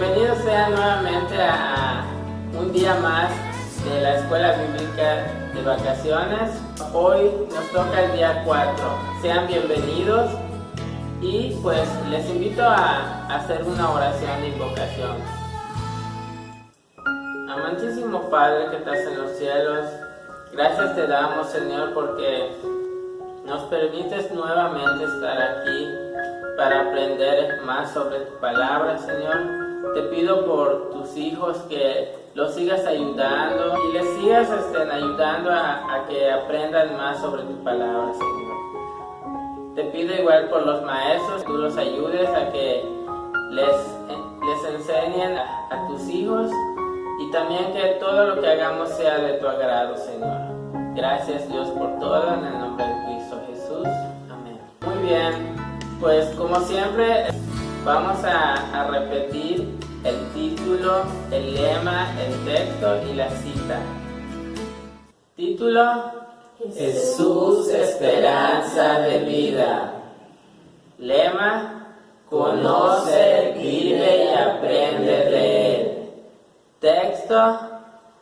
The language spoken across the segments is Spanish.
Bienvenidos sean nuevamente a un día más de la Escuela Bíblica de Vacaciones. Hoy nos toca el día 4. Sean bienvenidos y pues les invito a hacer una oración de invocación. Amantísimo Padre que estás en los cielos, gracias te damos, Señor, porque nos permites nuevamente estar aquí para aprender más sobre tu palabra, Señor. Te pido por tus hijos que los sigas ayudando y les sigas ayudando a que aprendan más sobre tu palabra, Señor. Te pido igual por los maestros, que tú los ayudes a que les enseñen a tus hijos y también que todo lo que hagamos sea de tu agrado, Señor. Gracias, Dios, por todo, en el nombre de Cristo Jesús. Amén. Muy bien, pues como siempre vamos a repetir el título, el lema, el texto y la cita. Título: Jesús, esperanza de vida. Lema: conoce, vive y aprende de Él. Texto: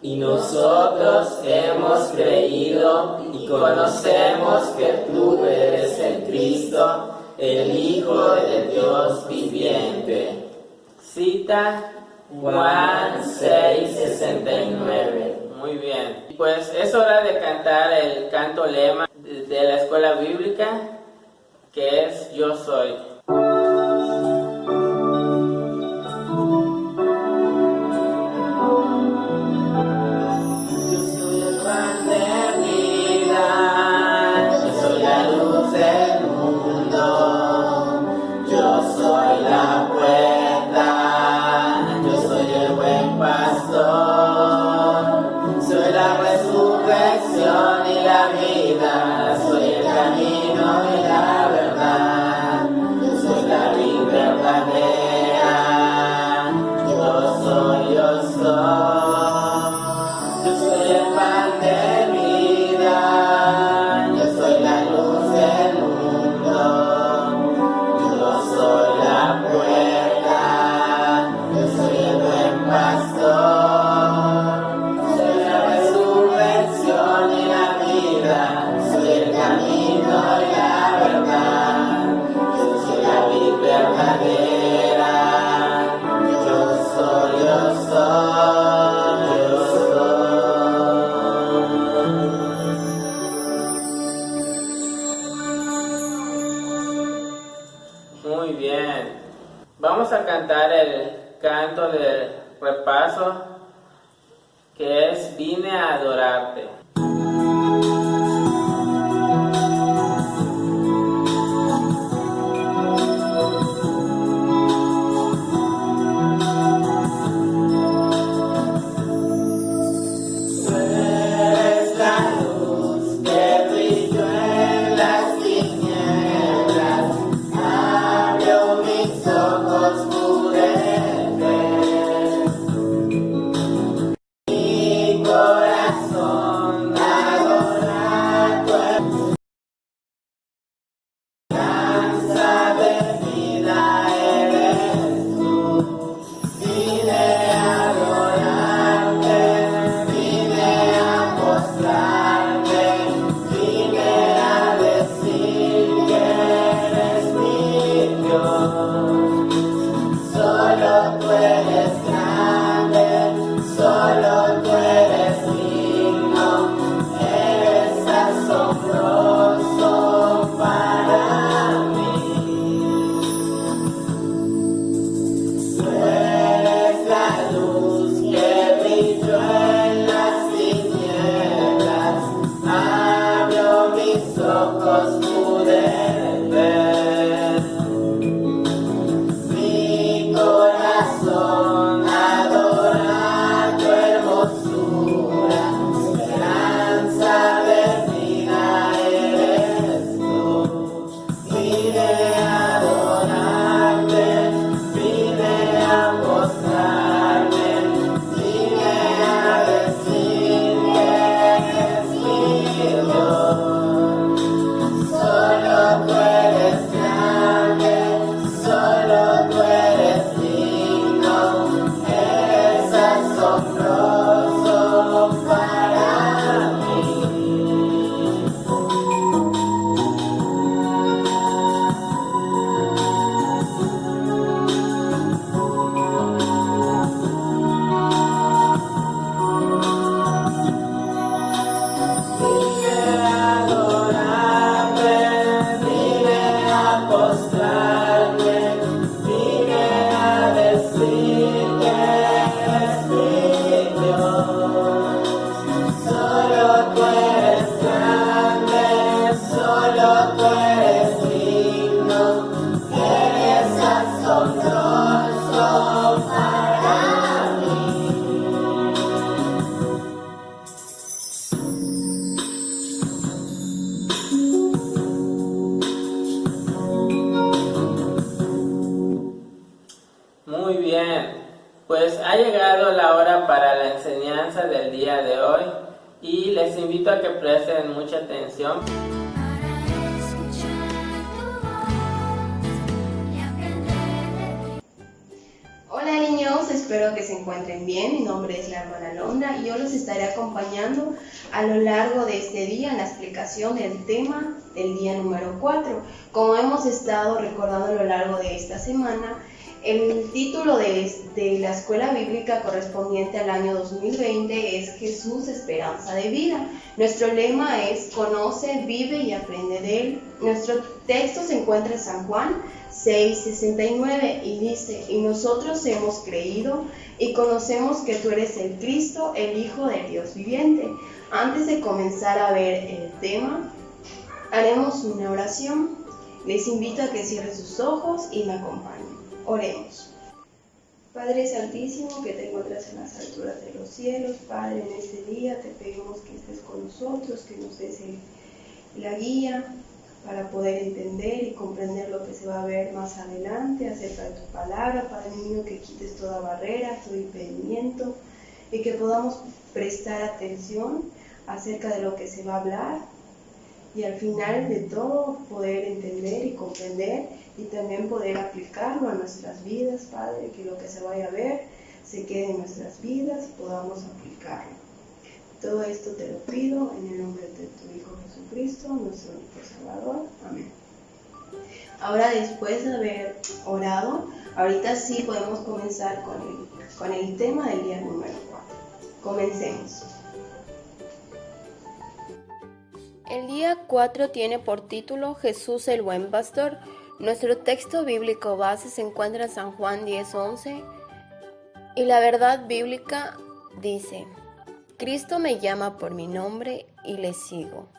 y nosotros hemos creído y conocemos que tú eres el Cristo, el Hijo de Dios viviente. Cita: Juan 6:69. Muy bien. Pues es hora de cantar el canto lema de la escuela bíblica, que es Yo Soy. Muy bien, vamos a cantar el canto del repaso, que es Vine a adorarte. Corazón llegado la hora para la enseñanza del día de hoy y les invito a que presten mucha atención. Hola niños, espero que se encuentren bien. Mi nombre es la hermana Londra y yo los estaré acompañando a lo largo de este día en la explicación del tema del día número 4. Como hemos estado recordando a lo largo de esta semana, el título de la escuela bíblica correspondiente al año 2020 es Jesús, esperanza de vida. Nuestro lema es conoce, vive y aprende de él. Nuestro texto se encuentra en San Juan 6:69 y dice: y nosotros hemos creído y conocemos que tú eres el Cristo, el Hijo del Dios viviente. Antes de comenzar a ver el tema, haremos una oración. Les invito a que cierren sus ojos y me acompañen. Oremos. Padre Santísimo, que te encuentras en las alturas de los cielos, Padre, en este día te pedimos que estés con nosotros, que nos des la guía para poder entender y comprender lo que se va a ver más adelante acerca de tu palabra. Padre mío, que quites toda barrera, todo impedimento y que podamos prestar atención acerca de lo que se va a hablar y al final de todo poder entender y comprender y también poder aplicarlo a nuestras vidas, Padre, que lo que se vaya a ver se quede en nuestras vidas y podamos aplicarlo. Todo esto te lo pido en el nombre de tu Hijo Jesucristo, nuestro único Salvador. Amén. Ahora, después de haber orado, ahorita sí podemos comenzar con el tema del día número 4. Comencemos. El día 4 tiene por título Jesús el buen pastor. Nuestro texto bíblico base se encuentra en San Juan 10:11 y la verdad bíblica dice: Cristo me llama por mi nombre y le sigo.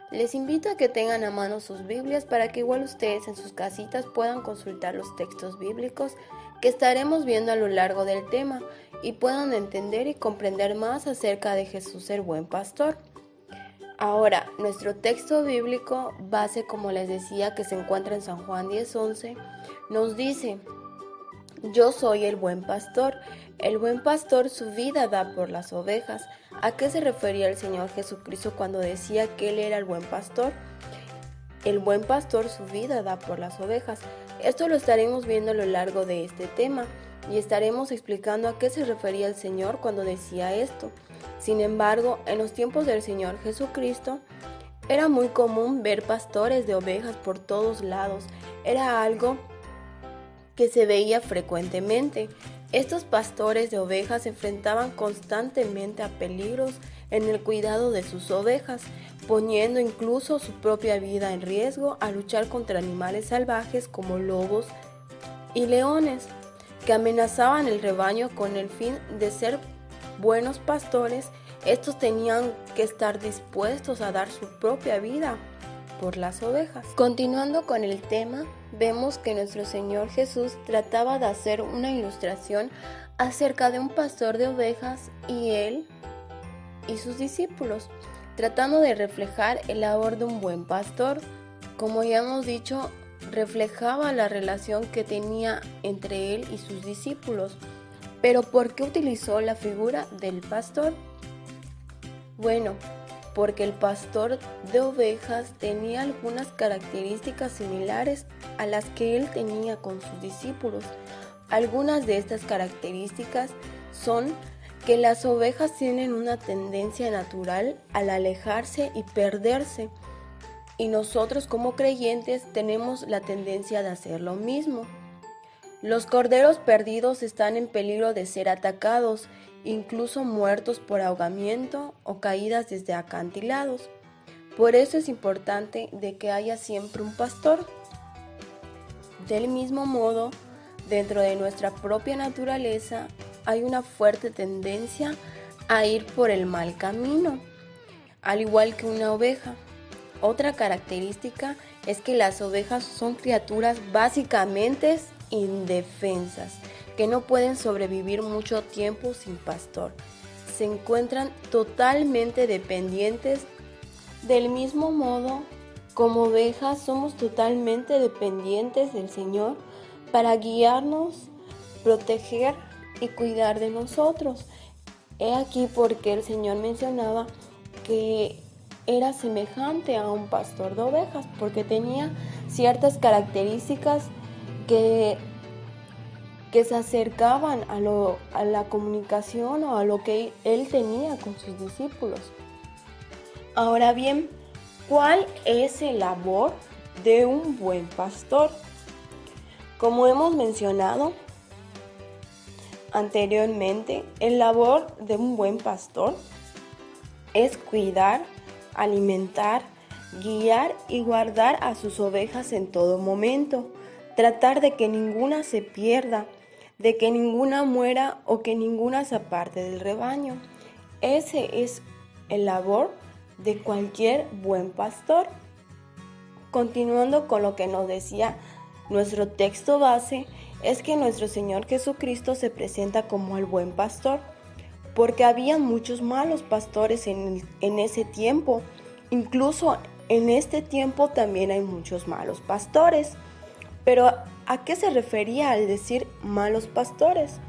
Les invito a que tengan a mano sus Biblias para que igual ustedes en sus casitas puedan consultar los textos bíblicos que estaremos viendo a lo largo del tema y puedan entender y comprender más acerca de Jesús el buen pastor. Ahora, nuestro texto bíblico base, como les decía, que se encuentra en San Juan 10:11, nos dice: yo soy el buen pastor. El buen pastor su vida da por las ovejas. ¿A qué se refería el Señor Jesucristo cuando decía que Él era el buen pastor? El buen pastor su vida da por las ovejas. Esto lo estaremos viendo a lo largo de este tema y estaremos explicando a qué se refería el Señor cuando decía esto. Sin embargo, en los tiempos del Señor Jesucristo, era muy común ver pastores de ovejas por todos lados. Era algo que se veía frecuentemente. Estos pastores de ovejas se enfrentaban constantemente a peligros en el cuidado de sus ovejas, poniendo incluso su propia vida en riesgo a luchar contra animales salvajes como lobos y leones, que amenazaban el rebaño con el fin de ser buenos pastores. Estos tenían que estar dispuestos a dar su propia vida por las ovejas. Continuando con el tema, vemos que nuestro Señor Jesús trataba de hacer una ilustración acerca de un pastor de ovejas y él y sus discípulos, tratando de reflejar el labor de un buen pastor. Como ya hemos dicho, reflejaba la relación que tenía entre él y sus discípulos. Pero ¿por qué utilizó la figura del pastor? Bueno, porque el pastor de ovejas tenía algunas características similares a las que él tenía con sus discípulos. Algunas de estas características son que las ovejas tienen una tendencia natural al alejarse y perderse, y nosotros como creyentes tenemos la tendencia de hacer lo mismo. Los corderos perdidos están en peligro de ser atacados, incluso muertos por ahogamiento o caídas desde acantilados. Por eso es importante de que haya siempre un pastor. Del mismo modo, dentro de nuestra propia naturaleza hay una fuerte tendencia a ir por el mal camino, al igual que una oveja. Otra característica es que las ovejas son criaturas básicamente indefensas, que no pueden sobrevivir mucho tiempo sin pastor. Se encuentran totalmente dependientes. Del mismo modo, como ovejas somos totalmente dependientes del Señor para guiarnos, proteger y cuidar de nosotros. He aquí porque el Señor mencionaba que era semejante a un pastor de ovejas, porque tenía ciertas características que se acercaban a la comunicación o a lo que él tenía con sus discípulos. Ahora bien, ¿cuál es el labor de un buen pastor? Como hemos mencionado anteriormente, el labor de un buen pastor es cuidar, alimentar, guiar y guardar a sus ovejas en todo momento, tratar de que ninguna se pierda, de que ninguna muera o que ninguna se aparte del rebaño. Ese es el labor de cualquier buen pastor. Continuando con lo que nos decía nuestro texto base, es que nuestro Señor Jesucristo se presenta como el buen pastor, porque había muchos malos pastores en ese tiempo. Incluso en este tiempo también hay muchos malos pastores. Pero ¿a qué se refería al decir malos pastores?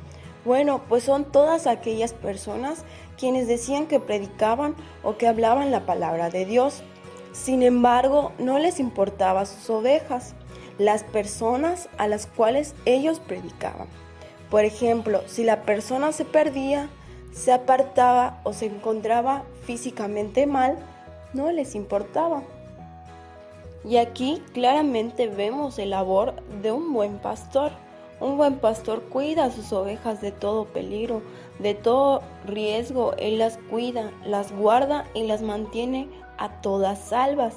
Bueno, pues son todas aquellas personas quienes decían que predicaban o que hablaban la palabra de Dios. Sin embargo, no les importaba sus ovejas, las personas a las cuales ellos predicaban. Por ejemplo, si la persona se perdía, se apartaba o se encontraba físicamente mal, no les importaba. Y aquí claramente vemos el labor de un buen pastor. Un buen pastor cuida a sus ovejas de todo peligro, de todo riesgo. Él las cuida, las guarda y las mantiene a todas salvas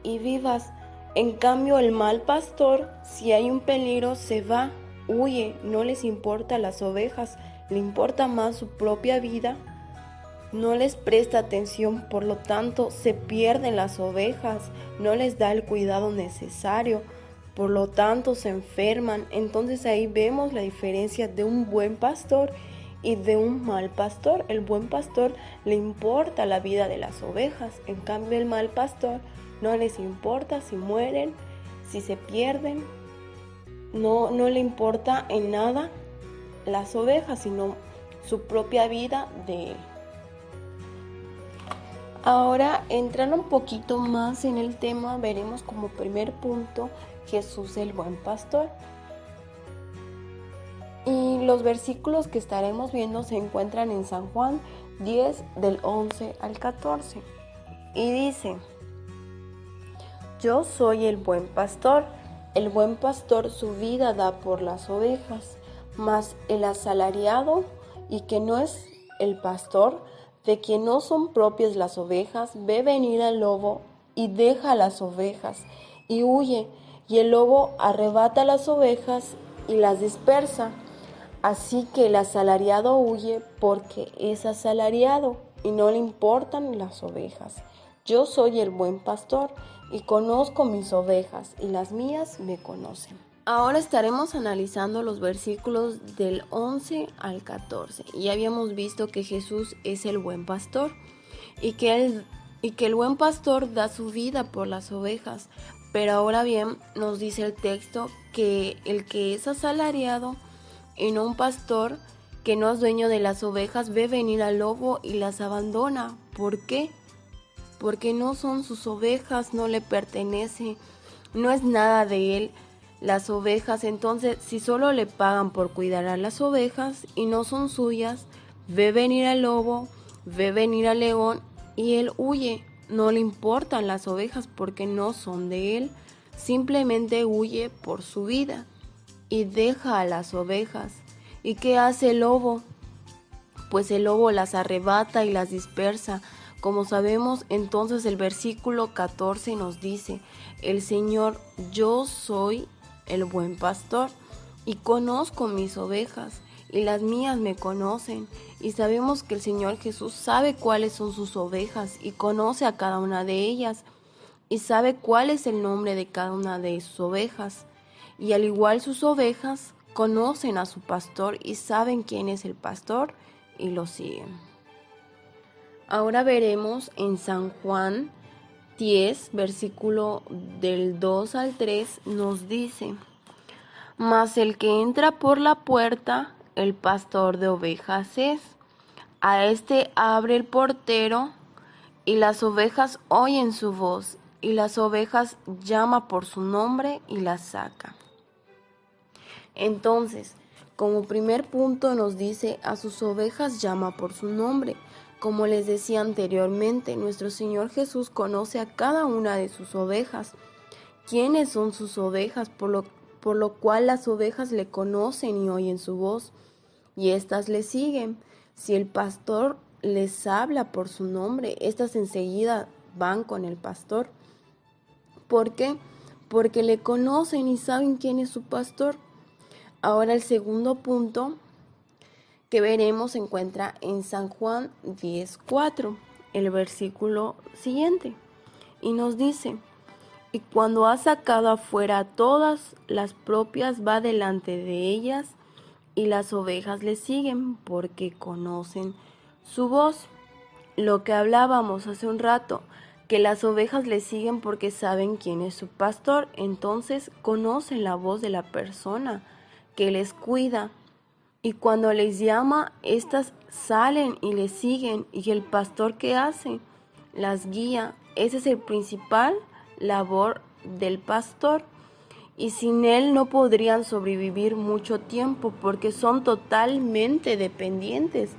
y vivas. En cambio, el mal pastor, si hay un peligro, se va, huye, no les importa las ovejas, le importa más su propia vida, no les presta atención, por lo tanto se pierden las ovejas, no les da el cuidado necesario, por lo tanto se enferman. Entonces ahí vemos la diferencia de un buen pastor y de un mal pastor. El buen pastor le importa la vida de las ovejas, en cambio el mal pastor no les importa si mueren, si se pierden, no le importa en nada las ovejas, sino su propia vida de él. Ahora, entrando un poquito más en el tema, veremos como primer punto Jesús el buen pastor. Y los versículos que estaremos viendo se encuentran en San Juan 10 del 11 al 14. Y dice: Yo soy el buen pastor su vida da por las ovejas, mas el asalariado, y que no es el pastor, de quien no son propias las ovejas, ve venir al lobo y deja las ovejas y huye, y el lobo arrebata las ovejas y las dispersa. Así que el asalariado huye porque es asalariado y no le importan las ovejas. Yo soy el buen pastor y conozco mis ovejas y las mías me conocen. Ahora estaremos analizando los versículos del 11 al 14. Ya habíamos visto que Jesús es el buen pastor y que el buen pastor da su vida por las ovejas. Pero ahora bien, nos dice el texto que el que es asalariado y no un pastor, que no es dueño de las ovejas, ve venir al lobo y las abandona. ¿Por qué? Porque no son sus ovejas, no le pertenece, no es nada de él. Las ovejas, entonces, si solo le pagan por cuidar a las ovejas y no son suyas, ve venir al lobo, ve venir al león y él huye. No le importan las ovejas porque no son de él, simplemente huye por su vida y deja a las ovejas. ¿Y qué hace el lobo? Pues el lobo las arrebata y las dispersa. Como sabemos, entonces el versículo 14 nos dice: el Señor, yo soy el buen pastor y conozco mis ovejas y las mías me conocen. Y sabemos que el Señor Jesús sabe cuáles son sus ovejas y conoce a cada una de ellas y sabe cuál es el nombre de cada una de sus ovejas. Y al igual sus ovejas conocen a su pastor y saben quién es el pastor y lo siguen. Ahora veremos en San Juan 10, versículo del 2 al 3, nos dice: Mas el que entra por la puerta, el pastor de ovejas es. A este abre el portero, y las ovejas oyen su voz, y las ovejas llama por su nombre y las saca. Entonces, como primer punto nos dice, a sus ovejas llama por su nombre. Como les decía anteriormente, nuestro Señor Jesús conoce a cada una de sus ovejas. ¿Quiénes son sus ovejas? Por lo cual las ovejas le conocen y oyen su voz, y éstas le siguen. Si el pastor les habla por su nombre, éstas enseguida van con el pastor. ¿Por qué? Porque le conocen y saben quién es su pastor. Ahora el segundo punto que veremos se encuentra en San Juan 10:4, el versículo siguiente, y nos dice: y cuando ha sacado afuera a todas las propias, va delante de ellas, y las ovejas le siguen porque conocen su voz. Lo que hablábamos hace un rato, que las ovejas le siguen porque saben quién es su pastor, entonces conocen la voz de la persona que les cuida. Y cuando les llama, éstas salen y le siguen. ¿Y el pastor qué hace? Las guía. Ese es el principal labor del pastor. Y sin él no podrían sobrevivir mucho tiempo porque son totalmente dependientes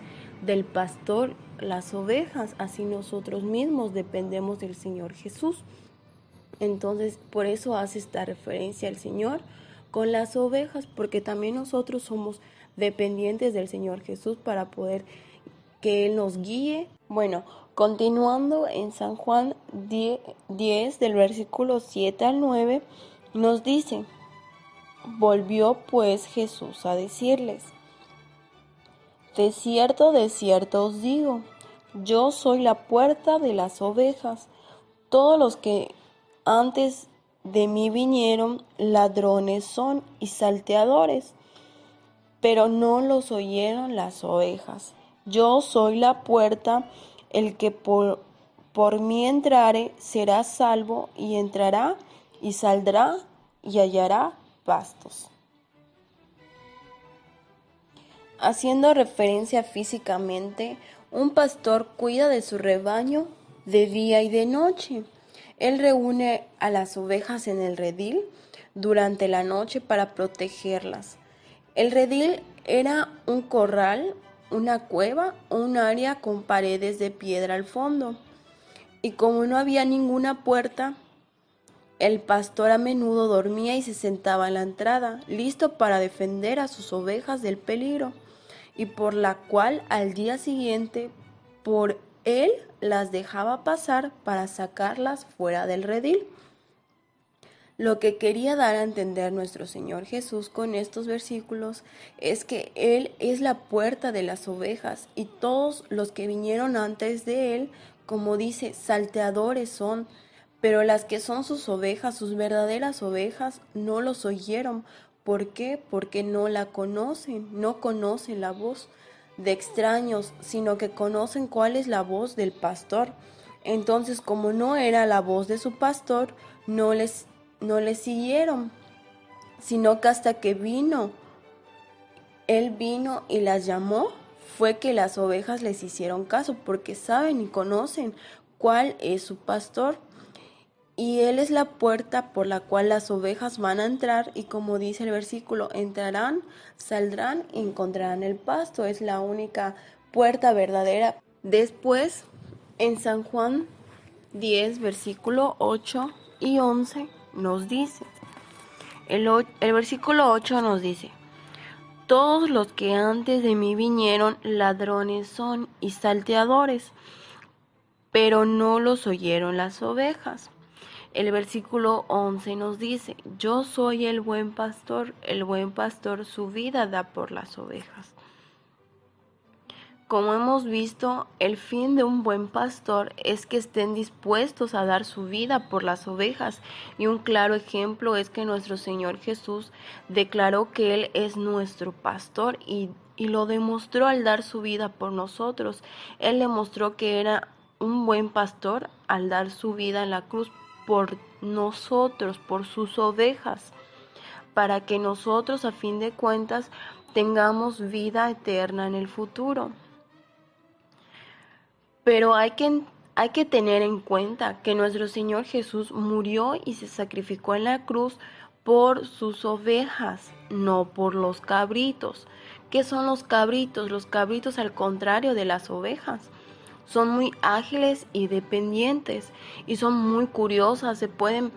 del pastor, las ovejas. Así nosotros mismos dependemos del Señor Jesús. Entonces, por eso hace esta referencia al Señor con las ovejas, porque también nosotros somos dependientes del Señor Jesús para poder que Él nos guíe. Bueno, continuando en San Juan 10 del versículo 7 al 9, nos dice: volvió pues Jesús a decirles: de cierto os digo, yo soy la puerta de las ovejas. Todos los que antes de mí vinieron, ladrones son y salteadores, pero no los oyeron las ovejas. Yo soy la puerta, el que por mí entrare será salvo, y entrará y saldrá y hallará pastos. Haciendo referencia físicamente, un pastor cuida de su rebaño de día y de noche. Él reúne a las ovejas en el redil durante la noche para protegerlas. El redil era un corral, una cueva o un área con paredes de piedra al fondo. Y como no había ninguna puerta, el pastor a menudo dormía y se sentaba en la entrada, listo para defender a sus ovejas del peligro, y por la cual al día siguiente por él las dejaba pasar para sacarlas fuera del redil. Lo que quería dar a entender nuestro Señor Jesús con estos versículos es que Él es la puerta de las ovejas, y todos los que vinieron antes de Él, como dice, salteadores son, pero las que son sus ovejas, sus verdaderas ovejas, no los oyeron. ¿Por qué? Porque no la conocen, no conocen la voz de extraños, sino que conocen cuál es la voz del pastor. Entonces, como no era la voz de su pastor, no les siguieron, sino que hasta que Él vino y las llamó, fue que las ovejas les hicieron caso, porque saben y conocen cuál es su pastor. Y Él es la puerta por la cual las ovejas van a entrar, y como dice el versículo, entrarán, saldrán y encontrarán el pasto. Es la única puerta verdadera. Después, en San Juan 10, versículo 8 y 11, nos dice, el versículo 8 nos dice: todos los que antes de mí vinieron, ladrones son y salteadores, pero no los oyeron las ovejas. El versículo 11 nos dice: yo soy el buen pastor su vida da por las ovejas. Como hemos visto, el fin de un buen pastor es que estén dispuestos a dar su vida por las ovejas, y un claro ejemplo es que nuestro Señor Jesús declaró que Él es nuestro pastor y lo demostró al dar su vida por nosotros. Él demostró que era un buen pastor al dar su vida en la cruz por nosotros, por sus ovejas, para que nosotros a fin de cuentas tengamos vida eterna en el futuro. Pero hay que tener en cuenta que nuestro Señor Jesús murió y se sacrificó en la cruz por sus ovejas, no por los cabritos. ¿Qué son los cabritos? Los cabritos, al contrario de las ovejas, son muy ágiles y dependientes y son muy curiosas, pueden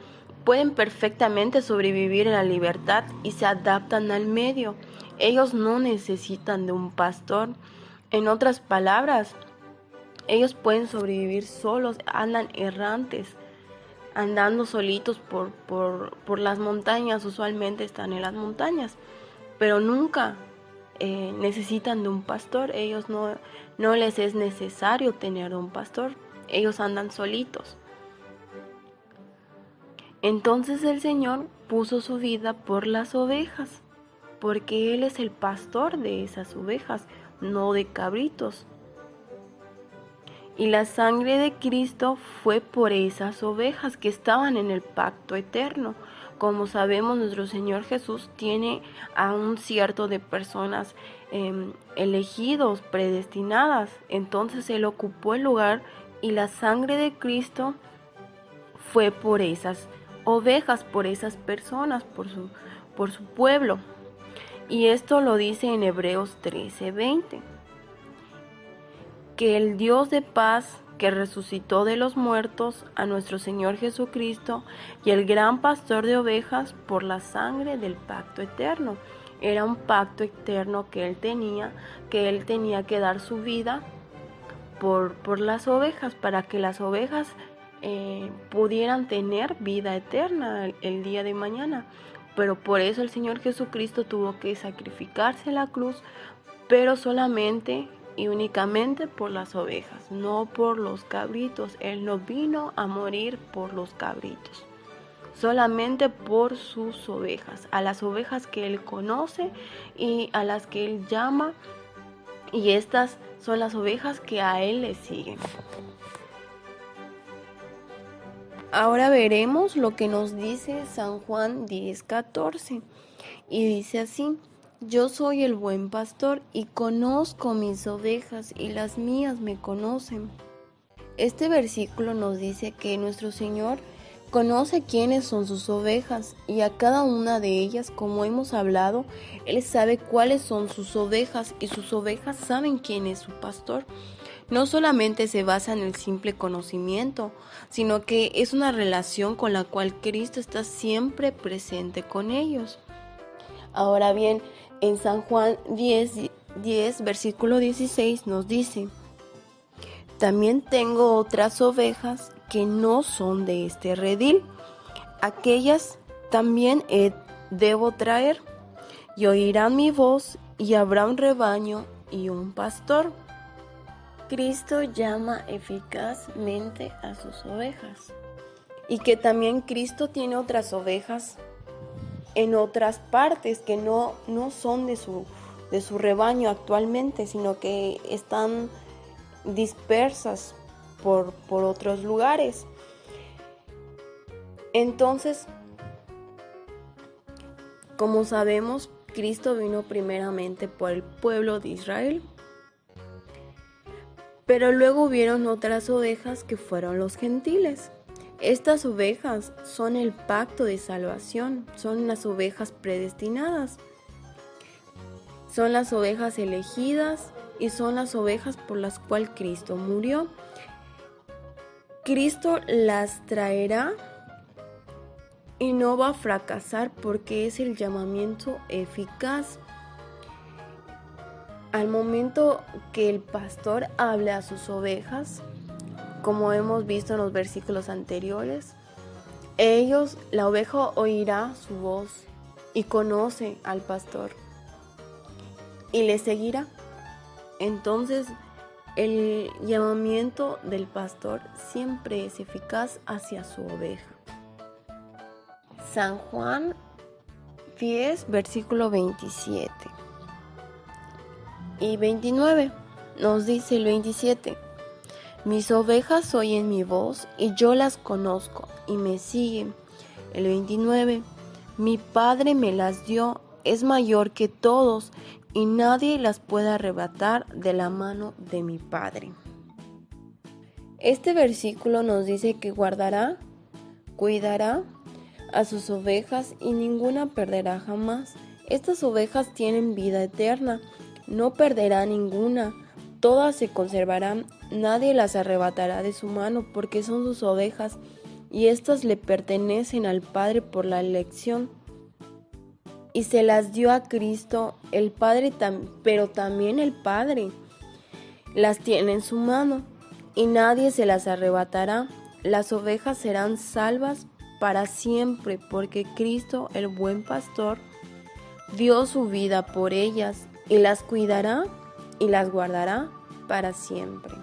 perfectamente sobrevivir en la libertad y se adaptan al medio. Ellos no necesitan de un pastor. En otras palabras, ellos pueden sobrevivir solos, andan errantes, andando solitos por las montañas. Usualmente están en las montañas, pero nunca necesitan de un pastor. Ellos no les es necesario tener un pastor. Ellos andan solitos. Entonces el Señor puso su vida por las ovejas, porque Él es el pastor de esas ovejas, no de cabritos. Y la sangre de Cristo fue por esas ovejas que estaban en el pacto eterno. Como sabemos, nuestro Señor Jesús tiene a un cierto de personas elegidos, predestinadas. Entonces Él ocupó el lugar y la sangre de Cristo fue por esas ovejas, por esas personas, por su pueblo. Y esto lo dice en Hebreos 13:20. Que el Dios de paz, que resucitó de los muertos a nuestro Señor Jesucristo, y el gran pastor de ovejas por la sangre del pacto eterno. Era un pacto eterno que él tenía que dar su vida por las ovejas, para que las ovejas pudieran tener vida eterna el día de mañana. Pero por eso el Señor Jesucristo tuvo que sacrificarse en la cruz, pero solamente y únicamente por las ovejas, no por los cabritos. Él no vino a morir por los cabritos, solamente por sus ovejas, a las ovejas que Él conoce y a las que Él llama, y estas son las ovejas que a Él le siguen. Ahora veremos lo que nos dice San Juan 10:14, y dice así: Yo soy el buen pastor y conozco mis ovejas y las mías me conocen. Este versículo nos dice que nuestro Señor conoce quiénes son sus ovejas y a cada una de ellas, como hemos hablado, Él sabe cuáles son sus ovejas y sus ovejas saben quién es su pastor. No solamente se basa en el simple conocimiento, sino que es una relación con la cual Cristo está siempre presente con ellos. Ahora bien, en San Juan 10, versículo 16 nos dice: También tengo otras ovejas que no son de este redil. Aquellas también debo traer, y oirán mi voz, y habrá un rebaño y un pastor. Cristo llama eficazmente a sus ovejas, y que también Cristo tiene otras ovejas en otras partes que no son de su rebaño actualmente, sino que están dispersas por otros lugares. Entonces, como sabemos, Cristo vino primeramente por el pueblo de Israel, pero luego hubieron otras ovejas que fueron los gentiles. Estas ovejas son el pacto de salvación, son las ovejas predestinadas, son las ovejas elegidas y son las ovejas por las cuales Cristo murió. Cristo las traerá y no va a fracasar porque es el llamamiento eficaz. Al momento que el pastor hable a sus ovejas, como hemos visto en los versículos anteriores, la oveja oirá su voz y conoce al pastor y le seguirá. Entonces, el llamamiento del pastor siempre es eficaz hacia su oveja. San Juan 10, versículo 27 y 29, nos dice el 27: Mis ovejas oyen mi voz y yo las conozco y me siguen. El 29: Mi Padre me las dio, es mayor que todos y nadie las puede arrebatar de la mano de mi Padre. Este versículo nos dice que guardará, cuidará a sus ovejas y ninguna perderá jamás. Estas ovejas tienen vida eterna, no perderá ninguna, todas se conservarán, nadie las arrebatará de su mano porque son sus ovejas y éstas le pertenecen al Padre por la elección. Y se las dio a Cristo, el Padre, pero también el Padre las tiene en su mano y nadie se las arrebatará. Las ovejas serán salvas para siempre porque Cristo, el buen pastor, dio su vida por ellas y las cuidará y las guardará para siempre.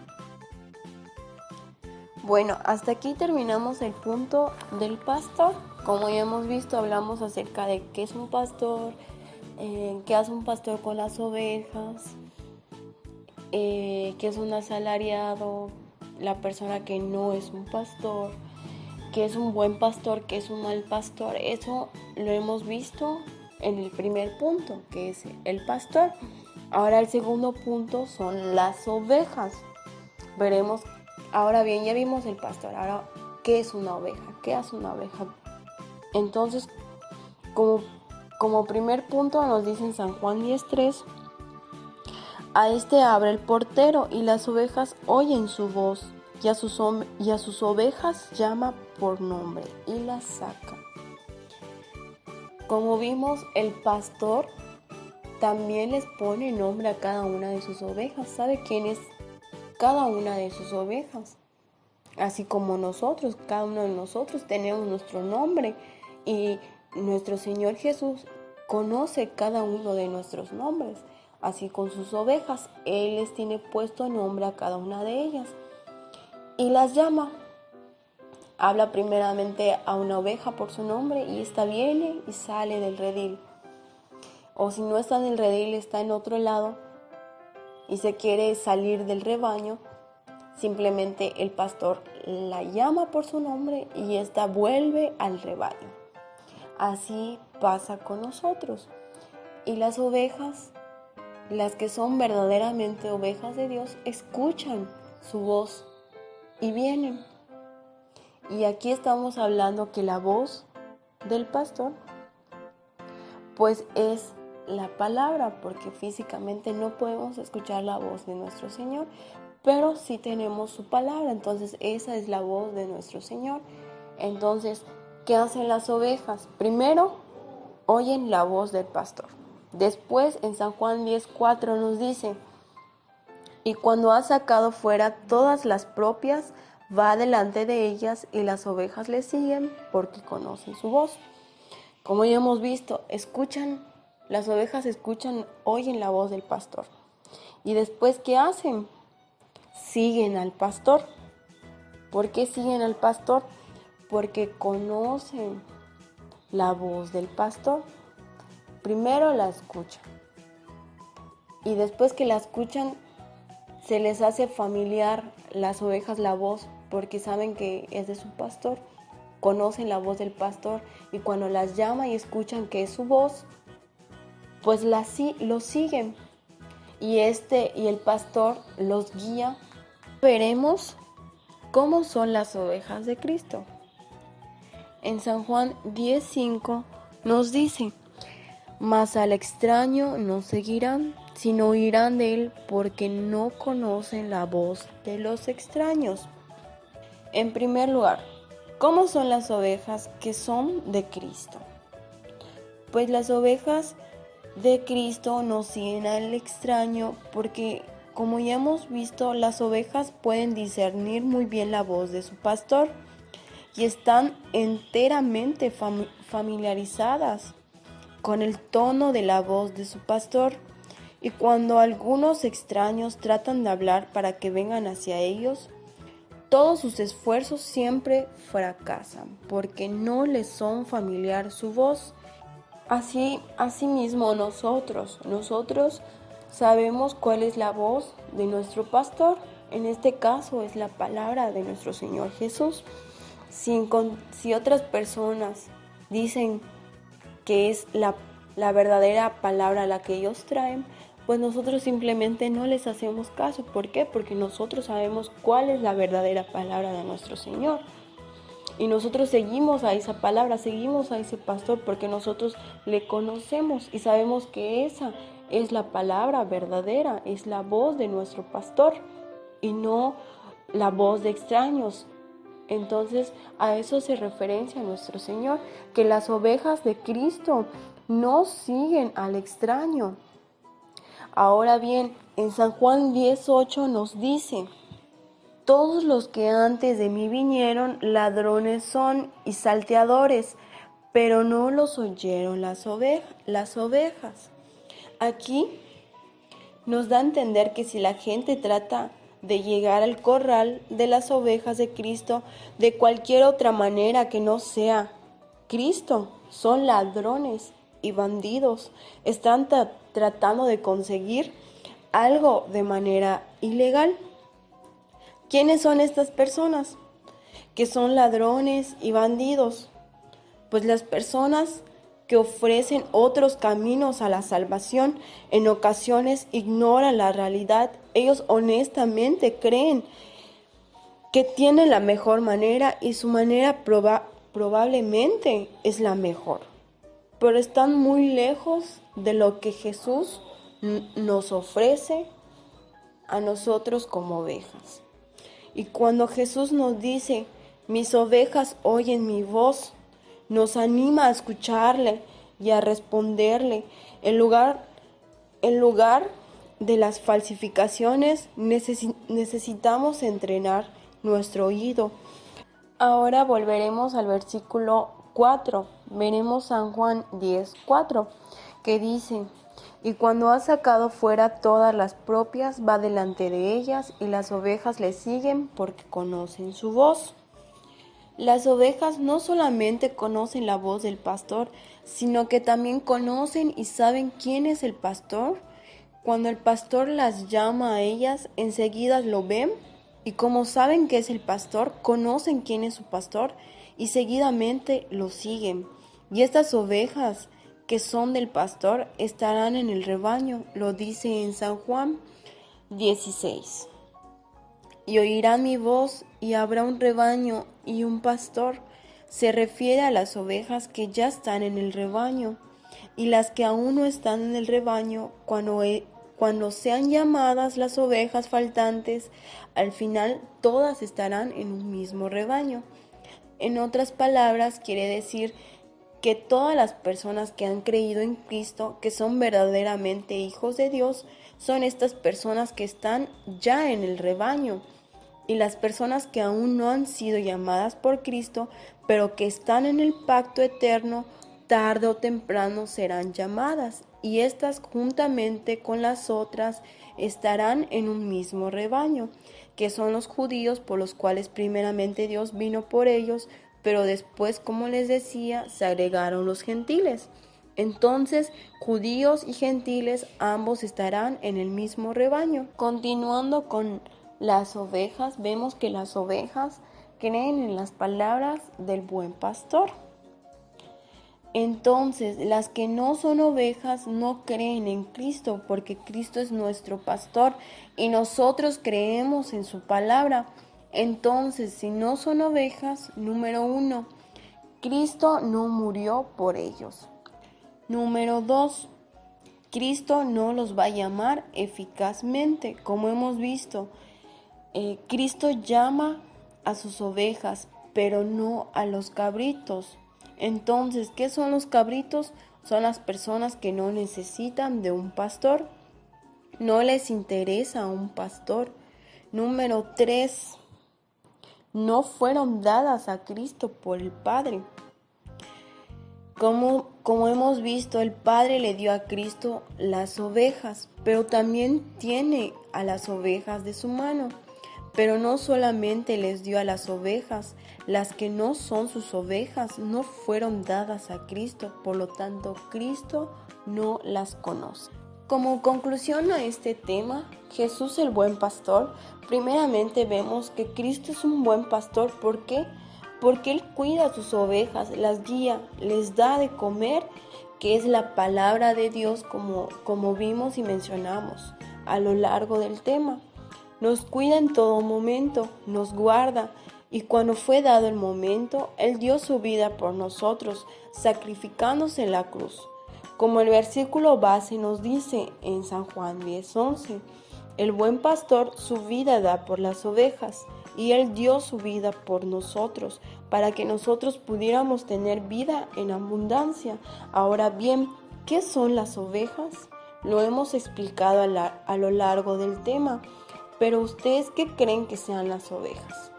Bueno, hasta aquí terminamos el punto del pastor. Como ya hemos visto, hablamos acerca de qué es un pastor, qué hace un pastor con las ovejas, qué es un asalariado, la persona que no es un pastor, qué es un buen pastor, qué es un mal pastor. Eso lo hemos visto en el primer punto, que es el pastor. Ahora el segundo punto son las ovejas. Veremos, ahora bien, ya vimos el pastor, ahora ¿qué es una oveja? ¿Qué hace una oveja? Entonces, como primer punto nos dice en San Juan 10:3, a este abre el portero y las ovejas oyen su voz y a sus ovejas llama por nombre y las saca. Como vimos, el pastor también les pone nombre a cada una de sus ovejas, sabe quién es cada una de sus ovejas. Así como nosotros, cada uno de nosotros tenemos nuestro nombre y nuestro Señor Jesús conoce cada uno de nuestros nombres. Así con sus ovejas, Él les tiene puesto nombre a cada una de ellas y las llama. Habla primeramente a una oveja por su nombre y ésta viene y sale del redil. O si no está en el redil, está en otro lado y se quiere salir del rebaño, simplemente el pastor la llama por su nombre y ésta vuelve al rebaño. Así pasa con nosotros. Y las ovejas, las que son verdaderamente ovejas de Dios, escuchan su voz y vienen. Y aquí estamos hablando que la voz del pastor, pues es la palabra, porque físicamente no podemos escuchar la voz de nuestro Señor, pero sí tenemos su palabra, entonces esa es la voz de nuestro Señor. Entonces, ¿qué hacen las ovejas? Primero, oyen la voz del pastor. Después, en San Juan 10:4 nos dice, y cuando ha sacado fuera todas las propias, va delante de ellas y las ovejas le siguen porque conocen su voz. Como ya hemos visto, las ovejas escuchan, oyen la voz del pastor. Y después, ¿qué hacen? Siguen al pastor. ¿Por qué siguen al pastor? Porque conocen la voz del pastor. Primero la escuchan. Y después que la escuchan, se les hace familiar las ovejas la voz, porque saben que es de su pastor. Conocen la voz del pastor y cuando las llama y escuchan que es su voz, pues lo siguen y el pastor los guía. Veremos cómo son las ovejas de Cristo. En San Juan 10:5 nos dice, mas al extraño no seguirán, sino oirán de él porque no conocen la voz de los extraños. En primer lugar, ¿cómo son las ovejas que son de Cristo? Pues las ovejas de Cristo no siguen al extraño porque, como ya hemos visto, las ovejas pueden discernir muy bien la voz de su pastor y están enteramente familiarizadas con el tono de la voz de su pastor. Y cuando algunos extraños tratan de hablar para que vengan hacia ellos, todos sus esfuerzos siempre fracasan porque no les son familiar su voz. Asimismo nosotros sabemos cuál es la voz de nuestro pastor. En este caso es la palabra de nuestro Señor Jesús. Si otras personas dicen que es la verdadera palabra a la que ellos traen, pues nosotros simplemente no les hacemos caso. ¿Por qué? Porque nosotros sabemos cuál es la verdadera palabra de nuestro Señor. Y nosotros seguimos a esa palabra, seguimos a ese pastor porque nosotros le conocemos y sabemos que esa es la palabra verdadera, es la voz de nuestro pastor y no la voz de extraños. Entonces a eso se referencia nuestro Señor, que las ovejas de Cristo no siguen al extraño. Ahora bien, en San Juan 10:8 nos dice: todos los que antes de mí vinieron, ladrones son y salteadores, pero no los oyeron las ovejas. Aquí nos da a entender que si la gente trata de llegar al corral de las ovejas de Cristo de cualquier otra manera que no sea Cristo, son ladrones y bandidos. Están tratando de conseguir algo de manera ilegal. ¿Quiénes son estas personas que son ladrones y bandidos? Pues las personas que ofrecen otros caminos a la salvación en ocasiones ignoran la realidad. Ellos honestamente creen que tienen la mejor manera y su manera probablemente es la mejor, pero están muy lejos de lo que Jesús nos ofrece a nosotros como ovejas. Y cuando Jesús nos dice: mis ovejas oyen mi voz, nos anima a escucharle y a responderle. En lugar de las falsificaciones, necesitamos entrenar nuestro oído. Ahora volveremos al versículo 4. Veremos San Juan 10:4, que dice: y cuando ha sacado fuera todas las propias, va delante de ellas, y las ovejas le siguen porque conocen su voz. Las ovejas no solamente conocen la voz del pastor, sino que también conocen y saben quién es el pastor. Cuando el pastor las llama a ellas, enseguida lo ven, y como saben que es el pastor, conocen quién es su pastor y seguidamente lo siguen. Y estas ovejas que son del pastor estarán en el rebaño, lo dice en San Juan 16. Y oirán mi voz, y habrá un rebaño y un pastor. Se refiere a las ovejas que ya están en el rebaño, y las que aún no están en el rebaño, cuando sean llamadas las ovejas faltantes, al final todas estarán en un mismo rebaño. En otras palabras, quiere decir que todas las personas que han creído en Cristo, que son verdaderamente hijos de Dios, son estas personas que están ya en el rebaño. Y las personas que aún no han sido llamadas por Cristo, pero que están en el pacto eterno, tarde o temprano serán llamadas. Y estas, juntamente con las otras, estarán en un mismo rebaño, que son los judíos, por los cuales primeramente Dios vino por ellos, pero después, como les decía, se agregaron los gentiles. Entonces, judíos y gentiles ambos estarán en el mismo rebaño. Continuando con las ovejas, vemos que las ovejas creen en las palabras del buen pastor. Entonces, las que no son ovejas no creen en Cristo, porque Cristo es nuestro pastor y nosotros creemos en su palabra. Entonces, si no son ovejas, número 1, Cristo no murió por ellos. Número 2, Cristo no los va a llamar eficazmente. Como hemos visto, Cristo llama a sus ovejas, pero no a los cabritos. Entonces, ¿qué son los cabritos? Son las personas que no necesitan de un pastor. No les interesa un pastor. Número 3, no fueron dadas a Cristo por el Padre. Como hemos visto, el Padre le dio a Cristo las ovejas, pero también tiene a las ovejas de su mano. Pero no solamente les dio a las ovejas, las que no son sus ovejas no fueron dadas a Cristo, por lo tanto Cristo no las conoce. Como conclusión a este tema, Jesús el buen pastor, primeramente vemos que Cristo es un buen pastor. ¿Por qué? Porque Él cuida a sus ovejas, las guía, les da de comer que es la palabra de Dios como vimos y mencionamos a lo largo del tema. Nos cuida en todo momento, nos guarda, y cuando fue dado el momento, Él dio su vida por nosotros, sacrificándose en la cruz. Como el versículo base nos dice en San Juan 10:11, el buen pastor su vida da por las ovejas, y Él dio su vida por nosotros, para que nosotros pudiéramos tener vida en abundancia. Ahora bien, ¿qué son las ovejas? Lo hemos explicado a lo largo del tema, pero ¿ustedes qué creen que sean las ovejas?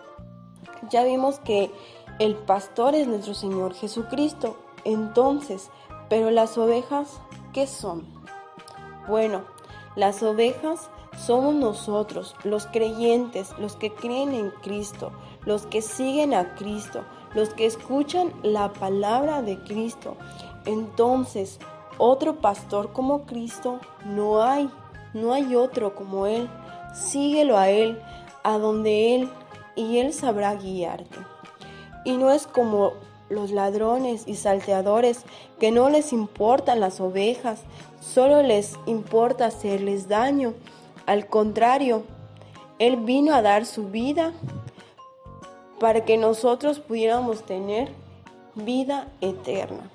Ya vimos que el pastor es nuestro Señor Jesucristo. Entonces, ¿pero las ovejas qué son? Bueno, las ovejas somos nosotros, los creyentes, los que creen en Cristo, los que siguen a Cristo, los que escuchan la palabra de Cristo. Entonces, otro pastor como Cristo no hay otro como Él. Síguelo a Él, a donde Él, y Él sabrá guiarte. Y no es como los ladrones y salteadores, que no les importan las ovejas, solo les importa hacerles daño. Al contrario, Él vino a dar su vida para que nosotros pudiéramos tener vida eterna.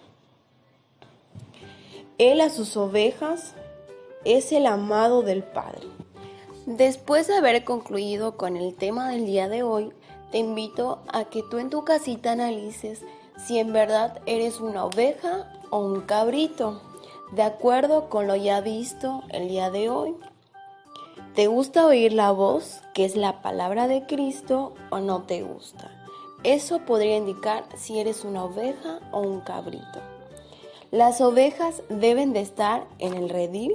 Él a sus ovejas es el amado del Padre. Después de haber concluido con el tema del día de hoy, te invito a que tú en tu casita analices si en verdad eres una oveja o un cabrito, de acuerdo con lo ya visto el día de hoy. ¿Te gusta oír la voz, que es la palabra de Cristo, o no te gusta? Eso podría indicar si eres una oveja o un cabrito. Las ovejas deben de estar en el redil,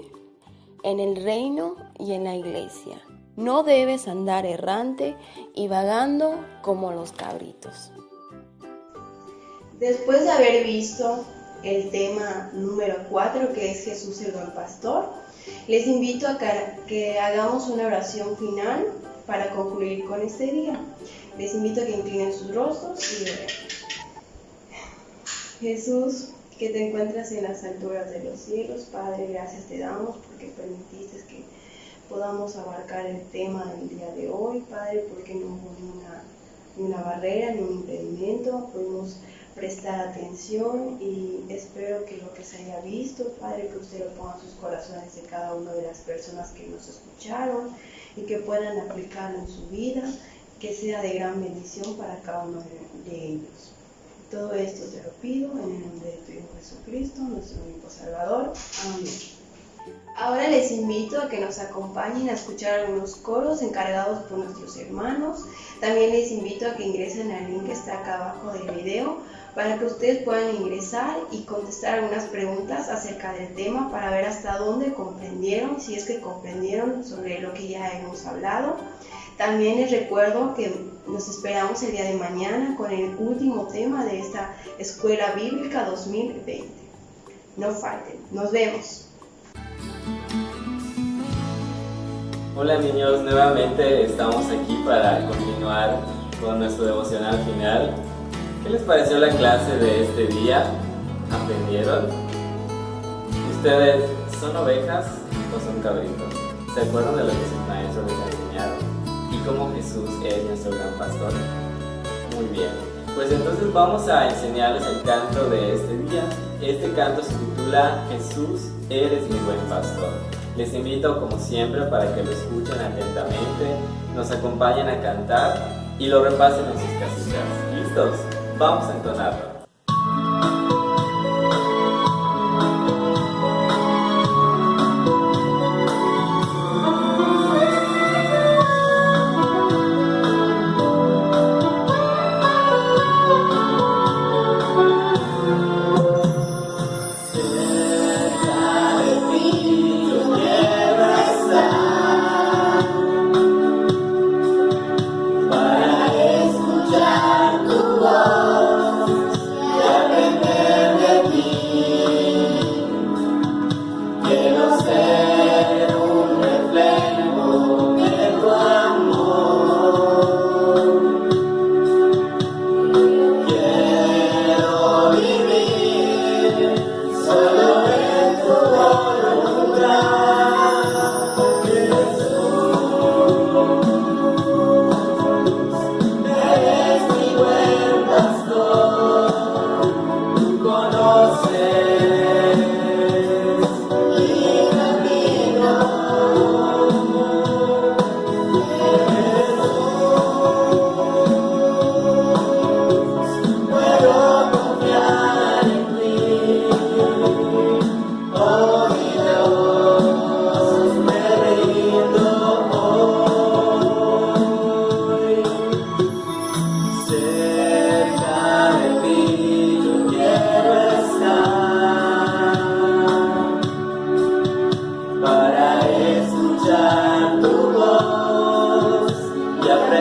en el reino y en la iglesia. No debes andar errante y vagando como los cabritos. Después de haber visto el tema número 4, que es Jesús el buen pastor, les invito a que hagamos una oración final para concluir con este día. Les invito a que inclinen sus rostros y oremos. Jesús, que te encuentras en las alturas de los cielos, Padre, gracias te damos porque permitiste que podamos abarcar el tema del día de hoy, Padre, porque no hubo ni una barrera, ni un impedimento, pudimos prestar atención y espero que lo que se haya visto, Padre, que usted lo ponga en sus corazones de cada una de las personas que nos escucharon y que puedan aplicarlo en su vida, que sea de gran bendición para cada uno de ellos. Todo esto te lo pido en el nombre de tu Hijo Jesucristo, nuestro único Salvador. Amén. Ahora les invito a que nos acompañen a escuchar algunos coros encargados por nuestros hermanos. También les invito a que ingresen al link que está acá abajo del video para que ustedes puedan ingresar y contestar algunas preguntas acerca del tema para ver hasta dónde comprendieron, si es que comprendieron sobre lo que ya hemos hablado. También les recuerdo que nos esperamos el día de mañana con el último tema de esta Escuela Bíblica 2020. No falten, nos vemos. Hola niños, nuevamente estamos aquí para continuar con nuestro devocional final. ¿Qué les pareció la clase de este día? ¿Aprendieron? ¿Ustedes son ovejas o son cabritos? ¿Se acuerdan de lo que sus maestros les enseñaron? ¿Y cómo Jesús es nuestro gran pastor? Muy bien, pues entonces vamos a enseñarles el canto de este día. Este canto se titula Jesús, eres mi buen pastor. Les invito como siempre para que lo escuchen atentamente, nos acompañen a cantar y lo repasen en sus casitas. ¿Listos? Vamos a entonarlo. Para escuchar tu voz y aprender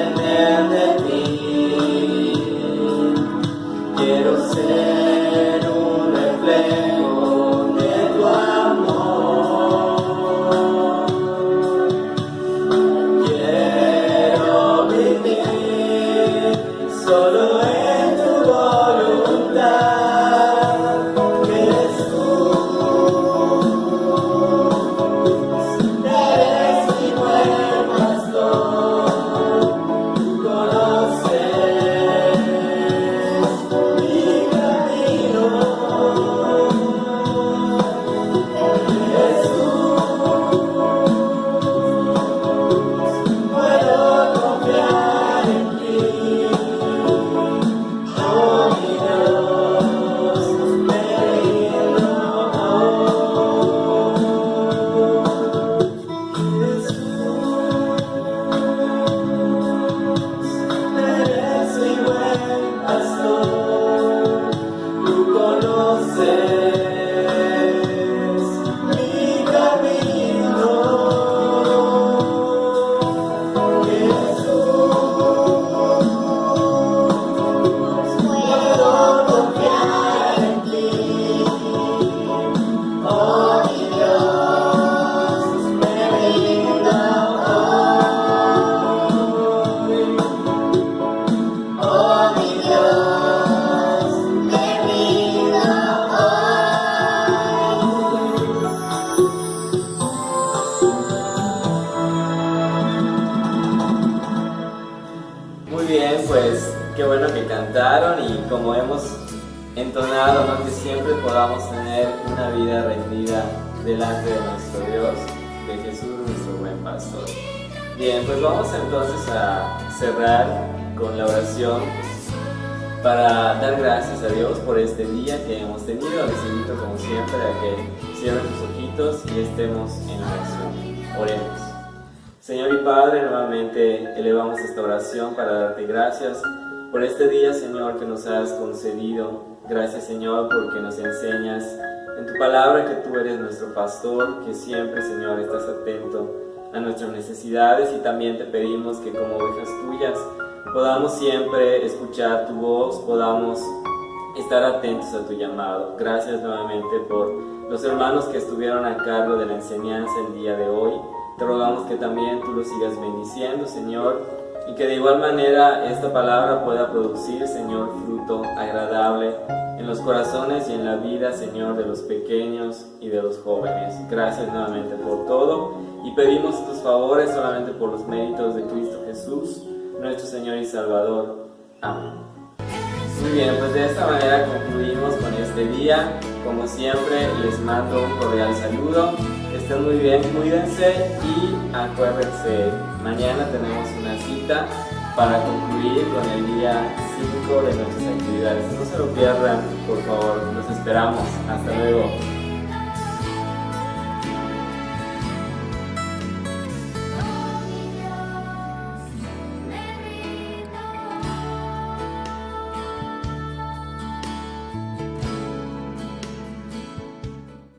aprender de ti. Quiero ser un reflejo de tu amor. Quiero vivir solo en tu voluntad. Eres tú. Eres mi buen pastor. Conoces mi camino. Puedo confiar en ti. Oh mi Dios, me rindo. Eres mi buen pastor. Tú conoces mi camino. Puedo confiar en ti. Oh mi Dios, me rindo hoy. Oh mi Dios, me rindo hoy. Muy bien, pues qué bueno que cantaron y como hemos entonado, ¿no? Que siempre podamos tener una vida rendida delante de nuestro Dios, de Jesús, nuestro buen pastor. Bien, pues vamos entonces a cerrar con la oración para dar gracias a Dios por este día que hemos tenido. Les invito como siempre a que cierren sus ojitos y estemos en la oración. Oremos. Señor y Padre, nuevamente elevamos esta oración para darte gracias por este día, Señor, que nos has concedido. Gracias, Señor, porque nos enseñas en tu palabra que tú eres nuestro pastor, que siempre, Señor, estás atento a nuestras necesidades, y también te pedimos que como ovejas tuyas podamos siempre escuchar tu voz, podamos estar atentos a tu llamado. Gracias nuevamente por los hermanos que estuvieron a cargo de la enseñanza el día de hoy. Te rogamos que también tú los sigas bendiciendo, Señor, y que de igual manera esta palabra pueda producir, Señor, fruto agradable en los corazones y en la vida, Señor, de los pequeños y de los jóvenes. Gracias nuevamente por todo y pedimos tus favores solamente por los méritos de Cristo Jesús, nuestro Señor y Salvador. Amén. Muy bien, pues de esta manera concluimos con este día. Como siempre, les mando un cordial saludo. Que estén muy bien, cuídense y acuérdense, mañana tenemos una cita para concluir con el día 5 de nuestras actividades. No se lo pierdan, por favor, los esperamos. Hasta luego.